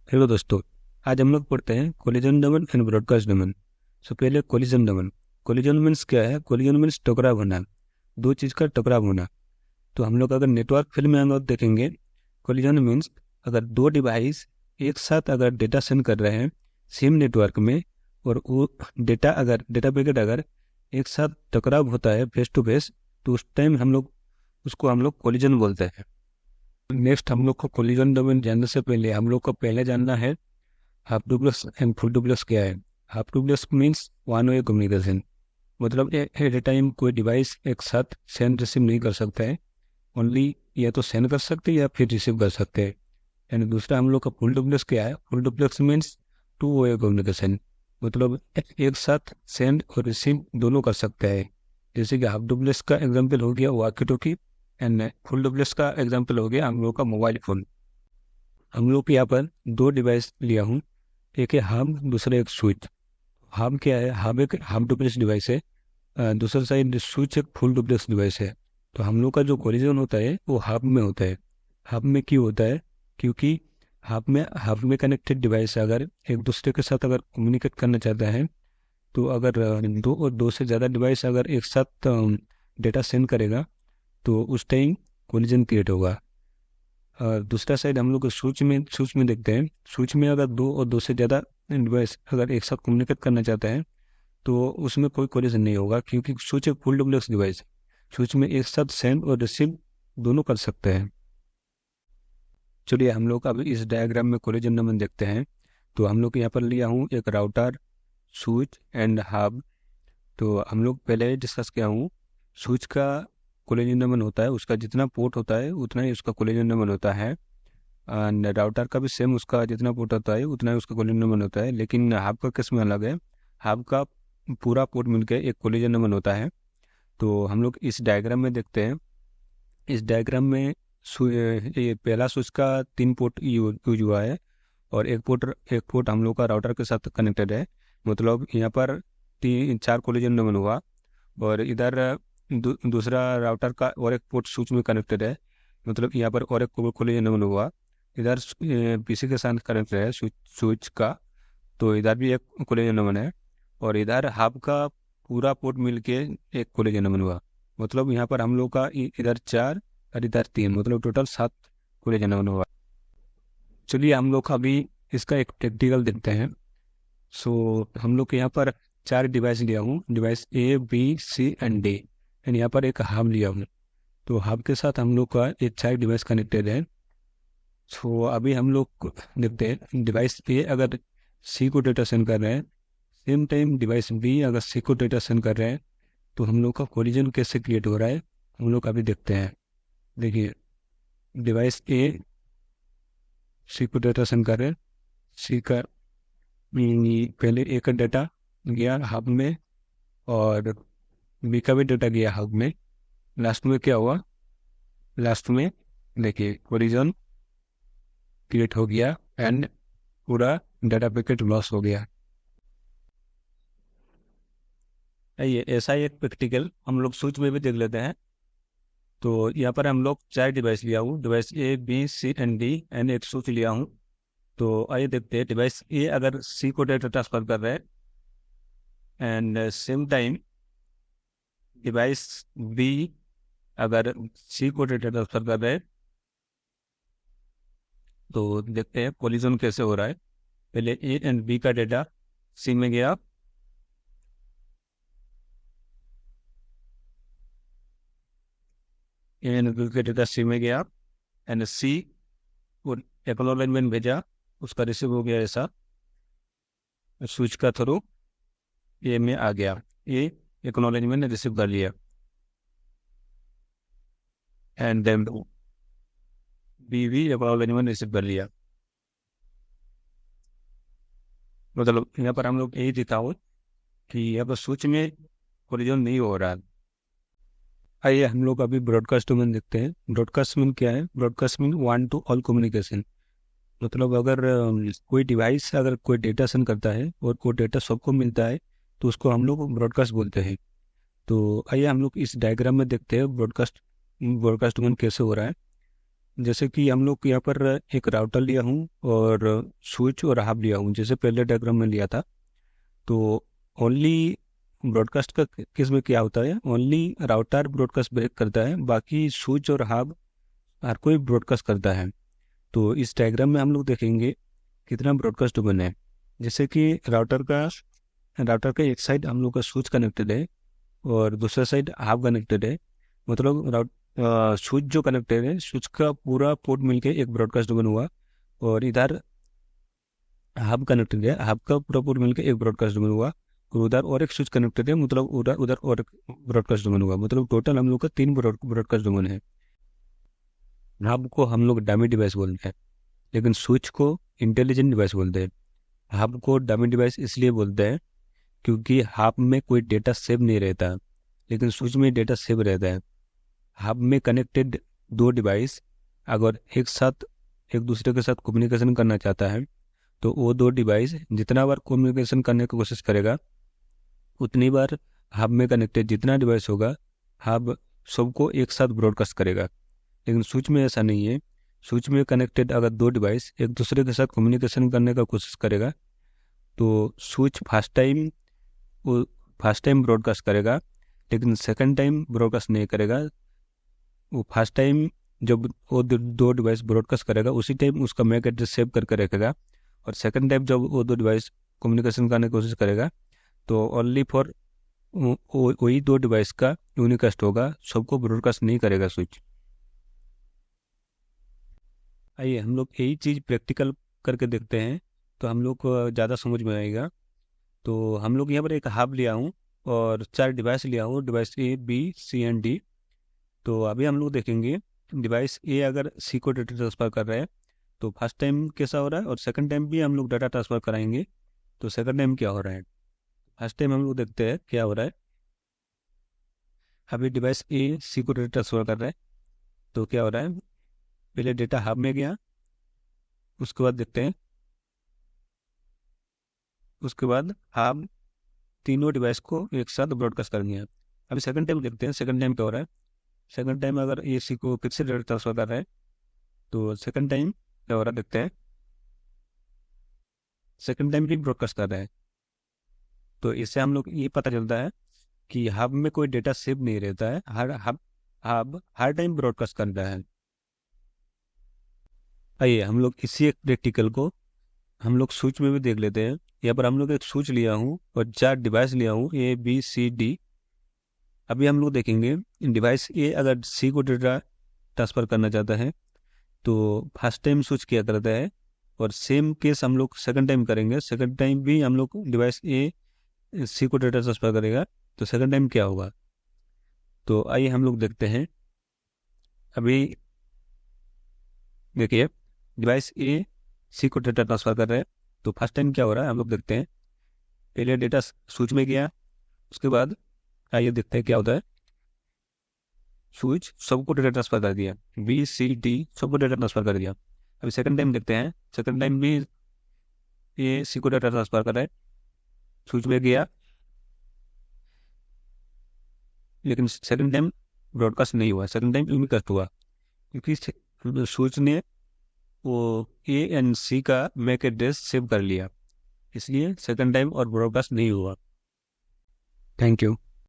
Hello दोस्तों। आज हम लोग पढ़ते हैं collision domain and broadcast domain. पहले कोलिजन डोमेन। कोलिजन मीन्स क्या है? कोलिजन मीन्स टकराव होना, दो चीज़ का टकराव होना। तो हम लोग अगर नेटवर्क फील्ड में हम लोग देखेंगे, कोलिजन मीन्स अगर दो डिवाइस एक साथ अगर डेटा सेंड कर रहे हैं सेम नेटवर्क में, और वो डेटा पैकेट अगर एक साथ टकराव होता है फेस टू फेस, तो उस टाइम हम लोग कोलिजन बोलते हैं। नेक्स्ट हम लोग को कोलिजन डोमेन जानने से पहले हम लोग को पहले जानना है half duplex and full duplex क्या है। Half duplex means one way communication, मतलब एट ए टाइम कोई डिवाइस एक साथ सेंड रिसीव नहीं कर सकता है, ओनली या तो सेंड कर सकते हैं या फिर रिसीव कर सकते हैं। एंड दूसरा हम लोग का फुल डुप्लेक्स क्या है? Full duplex means two way communication, मतलब एक साथ सेंड और रिसीव दोनों कर सकते हैं। जैसे कि हाफ डुप्लेक्स का एग्जाम्पल हो गया walkie talkie, and full duplex का एग्जाम्पल हो गया हम लोग का मोबाइल फोन। हम लोग यहाँ पर दो डिवाइस लिया हूँ, एक है हब, दूसरा एक स्विच। हब क्या है? हब एक हाफ डुप्लेक्स डिवाइस है, दूसरा साइड स्विच एक फुल डुप्लेक्स डिवाइस है। तो हम लोग का जो कोलिजन होता है वो हब में होता है। हब में क्यों होता है? क्योंकि हब में कनेक्टेड डिवाइस अगर एक दूसरे के साथ अगर कम्युनिकेट करना चाहता है, तो अगर दो और दो से ज़्यादा डिवाइस अगर एक साथ डेटा सेंड करेगा, तो उस टाइम कोलिजन क्रिएट होगा। दूसरा साइड हम लोग स्विच में देखते हैं। स्विच में अगर दो और दो से ज़्यादा डिवाइस अगर एक साथ कम्युनिकेट करना चाहता है, तो उसमें कोई कोलिजन नहीं होगा, क्योंकि स्विच एक फुल डुप्लेक्स डिवाइस है। स्विच में एक साथ सेंड और रिसीव दोनों कर सकते हैं। चलिए हम लोग अब इस डायग्राम में कोलिजन डोमेन देखते हैं। तो हम लोग यहाँ पर लिया हूँ एक राउटर, स्विच एंड हब। तो हम लोग पहले डिस्कस किया हूँ, स्विच का कोलिजन डोमेन होता है, उसका जितना पोर्ट होता है उतना ही उसका कोलिजन डोमेन होता है। एंड राउटर का भी सेम, उसका जितना पोर्ट होता है उतना ही उसका कोलिजन नंबर होता है। लेकिन हब का केस में अलग है। हब का पूरा पोर्ट मिलकर एक कोलिजन नंबर होता है। तो हम लोग इस डायग्राम में देखते हैं। इस डायग्राम में ये पहला स्विच का तीन पोर्ट यूज हुआ है, और एक पोर्ट हम लोग का राउटर के साथ कनेक्टेड है। मतलब यहाँ पर तीन चार कोलिजन नंबर हुआ। और इधर दूसरा राउटर का और एक पोर्ट स्विच में कनेक्टेड है, मतलब यहाँ पर और एक कोलिजन नंबर हुआ। इधर पीसी के साथ कनेक्ट है स्विच का, तो इधर भी एक कोलिजन नमन है। और इधर हब का पूरा पोर्ट मिलके एक कोलिजन नमन हुआ। मतलब यहाँ पर हम लोग का इधर चार और इधर तीन, मतलब टोटल सात कोलिजन नमन हुआ। चलिए हम लोग अभी इसका एक प्रैक्टिकल देखते हैं। हम लोग के यहाँ पर चार डिवाइस लिया हूँ, device A B C and D. And यहाँ पर एक हब लिया हूँ। तो हब के साथ हम लोग का एक चार डिवाइस कनेक्टेड है। अभी हम लोग देखते हैं, डिवाइस ए अगर सी को डेटा सेंड कर रहे हैं, सेम टाइम डिवाइस बी अगर सी को डेटा सेंड कर रहे हैं, तो हम लोग का कोलिजन कैसे क्रिएट हो रहा है हम लोग अभी देखते हैं। देखिए, डिवाइस ए सी को डेटा सेंड कर रहे हैं। सी का पहले ए का डेटा गया हब में, और बी का भी डेटा गया हब में। लास्ट में क्या हुआ? लास्ट में देखिए कोलिजन क्रिएट हो गया एंड पूरा डाटा पैकेट लॉस हो गया। ये ऐसा ही एक प्रैक्टिकल हम लोग स्विच में भी देख लेते हैं। तो यहाँ पर हम लोग चार डिवाइस लिया हूँ, device A B C and D, and एक स्विच लिया हूँ। तो आइए देखते हैं, डिवाइस ए अगर सी को डेटा ट्रांसफर कर रहे हैं, and same time device B अगर सी को डेटा ट्रांसफर कर रहे हैं, तो देखते हैं कोलिजन कैसे हो रहा है। पहले ए एंड बी का डेटा सी में गया, ए एंड बी का डेटा सी में गया, एंड सी को एक्नॉलेजमेंट भेजा, उसका रिसीव हो गया ऐसा स्विच का थ्रू ए में आ गया। ए एक्नॉलेजमेंट ने रिसीव कर लिया, एंड देन बी भी एक्नॉलेजमेंट रिसीव कर लिया। मतलब यहाँ पर हम लोग यही दिखा हो कि यहाँ पर स्विच में कोलिजन नहीं हो रहा है। आइए हम लोग अभी ब्रॉडकास्ट डोमेन देखते हैं। ब्रॉडकास्ट मीन क्या है? Broadcast mean one two all communication. मतलब अगर कोई डिवाइस अगर कोई डेटा सेंड करता है और कोई डेटा सबको मिलता है, तो उसको हम लोग ब्रॉडकास्ट बोलते हैं। तो आइए हम लोग इस डायग्राम में देखते हैं ब्रॉडकास्ट डोमेन कैसे हो रहा है। जैसे कि हम लोग यहाँ पर एक राउटर लिया हूँ और स्विच और हब लिया हूँ, जैसे पहले डायग्राम में लिया था। तो ओनली ब्रॉडकास्ट का किस में क्या होता है, ओनली राउटर ब्रॉडकास्ट ब्रेक करता है, बाकी स्विच और हब हर कोई ब्रॉडकास्ट करता है। तो इस डायग्राम में हम लोग देखेंगे कितना ब्रॉडकास्ट डोमेन है। जैसे कि राउटर का एक साइड हम लोग का स्विच कनेक्टेड है और दूसरा साइड हब कनेक्टेड है। मतलब स्विच जो कनेक्टेड है, स्विच का पूरा पोर्ट मिलके एक ब्रॉडकास्ट डोमेन हुआ, और इधर हब कनेक्टेड है, हब का पूरा पोर्ट मिलके एक ब्रॉडकास्ट डोमेन हुआ, और उधर और एक स्विच कनेक्टेड है, मतलब उधर उधर और एक ब्रॉडकास्ट डोमेन हुआ। मतलब टोटल हम लोग का 3 ब्रॉडकास्ट डोमेन है। हब को हम लोग डमी डिवाइस बोलते हैं, लेकिन स्विच को इंटेलिजेंट डिवाइस बोलते हैं। हब को डमी डिवाइस इसलिए बोलते हैं क्योंकि हब में कोई डेटा सेव नहीं रहता, लेकिन स्विच में डेटा सेव रहता है। हब में कनेक्टेड दो डिवाइस अगर एक साथ एक दूसरे के साथ कम्युनिकेशन करना चाहता है, तो वो दो डिवाइस जितना बार कम्युनिकेशन करने की कोशिश करेगा, उतनी बार हब में कनेक्टेड जितना डिवाइस होगा, हब सबको एक साथ ब्रॉडकास्ट करेगा। लेकिन स्विच में ऐसा नहीं है। स्विच में कनेक्टेड अगर दो डिवाइस एक दूसरे के साथ कम्युनिकेशन करने का कोशिश करेगा, तो स्विच फर्स्ट टाइम ब्रॉडकास्ट करेगा, लेकिन सेकंड टाइम ब्रॉडकास्ट नहीं करेगा। वो फर्स्ट टाइम जब वो दो डिवाइस ब्रॉडकास्ट करेगा, उसी टाइम उसका मैक एड्रेस सेव करके रखेगा, और सेकंड टाइम जब वो दो डिवाइस कम्युनिकेशन करने की कोशिश करेगा, तो ओनली फॉर वही दो डिवाइस का यूनिकास्ट होगा, सबको ब्रॉडकास्ट नहीं करेगा स्विच। आइए हम लोग यही चीज़ प्रैक्टिकल करके देखते हैं, तो हम लोग को ज़्यादा समझ में आएगा। तो हम लोग यहाँ पर एक हब लिया हूँ और 4 डिवाइस लिया हूँ, device A B C and D. तो अभी हम लोग देखेंगे डिवाइस ए अगर सी को डेटा ट्रांसफ़र कर रहा है, तो फर्स्ट टाइम कैसा हो रहा है, और सेकंड टाइम भी हम लोग डाटा ट्रांसफ़र कराएंगे, तो सेकंड टाइम क्या हो रहा है। फर्स्ट टाइम हम लोग देखते हैं क्या हो रहा है। अभी डिवाइस ए सी को डेटा ट्रांसफ़र कर रहा है, तो क्या हो रहा है, पहले डेटा हब में गया, उसके बाद देखते हैं, उसके बाद हब तीनों डिवाइस को एक साथ ब्रॉडकास्ट कर दिया। अभी सेकंड टाइम देखते हैं, सेकंड टाइम क्या हो रहा है। सेकंड टाइम अगर ए सी को फिर से डेटा ट्रांसफ़र कर रहा है, तो सेकंड टाइम क्या हो रहा है देखते हैं। सेकंड टाइम भी ब्रॉडकास्ट कर रहा है। तो इससे हम लोग ये पता चलता है कि हब में कोई डेटा सेव नहीं रहता है, हब हर टाइम ब्रॉडकास्ट करता है। आइए हम लोग इसी एक प्रैक्टिकल को हम लोग स्विच में भी देख लेते हैं। यहाँ पर हम लोग एक स्विच लिया हूँ और 4 डिवाइस लिया हूँ, ए बी सी डी। अभी हम लोग देखेंगे डिवाइस ए अगर सी को डेटा ट्रांसफ़र करना चाहता है, तो फर्स्ट टाइम स्विच किया करता है, और सेम केस हम लोग सेकंड टाइम करेंगे। सेकंड टाइम भी हम लोग डिवाइस ए सी को डेटा ट्रांसफ़र करेगा, तो सेकंड टाइम क्या होगा। तो आइए हम लोग देखते हैं। अभी देखिए डिवाइस ए सी को डेटा ट्रांसफ़र कर रहा है, तो फर्स्ट टाइम क्या हो रहा है हम लोग देखते हैं। पहले डेटा स्विच में गया, उसके बाद आइए देखते हैं क्या होता है। स्विच सबको डेटा ट्रांसफ़र कर दिया, बी सी डी सबको डेटा ट्रांसफ़र कर दिया। अभी सेकंड टाइम देखते हैं, सेकंड टाइम भी ए सी को डेटा ट्रांसफ़र कर रहा है, स्विच में गया, लेकिन सेकंड टाइम ब्रॉडकास्ट नहीं हुआ, सेकंड टाइम यूनिकास्ट हुआ, क्योंकि स्विच ने वो ए एंड सी का मैक एड्रेस सेव कर लिया, इसलिए सेकंड टाइम और ब्रॉडकास्ट नहीं हुआ। Thank you.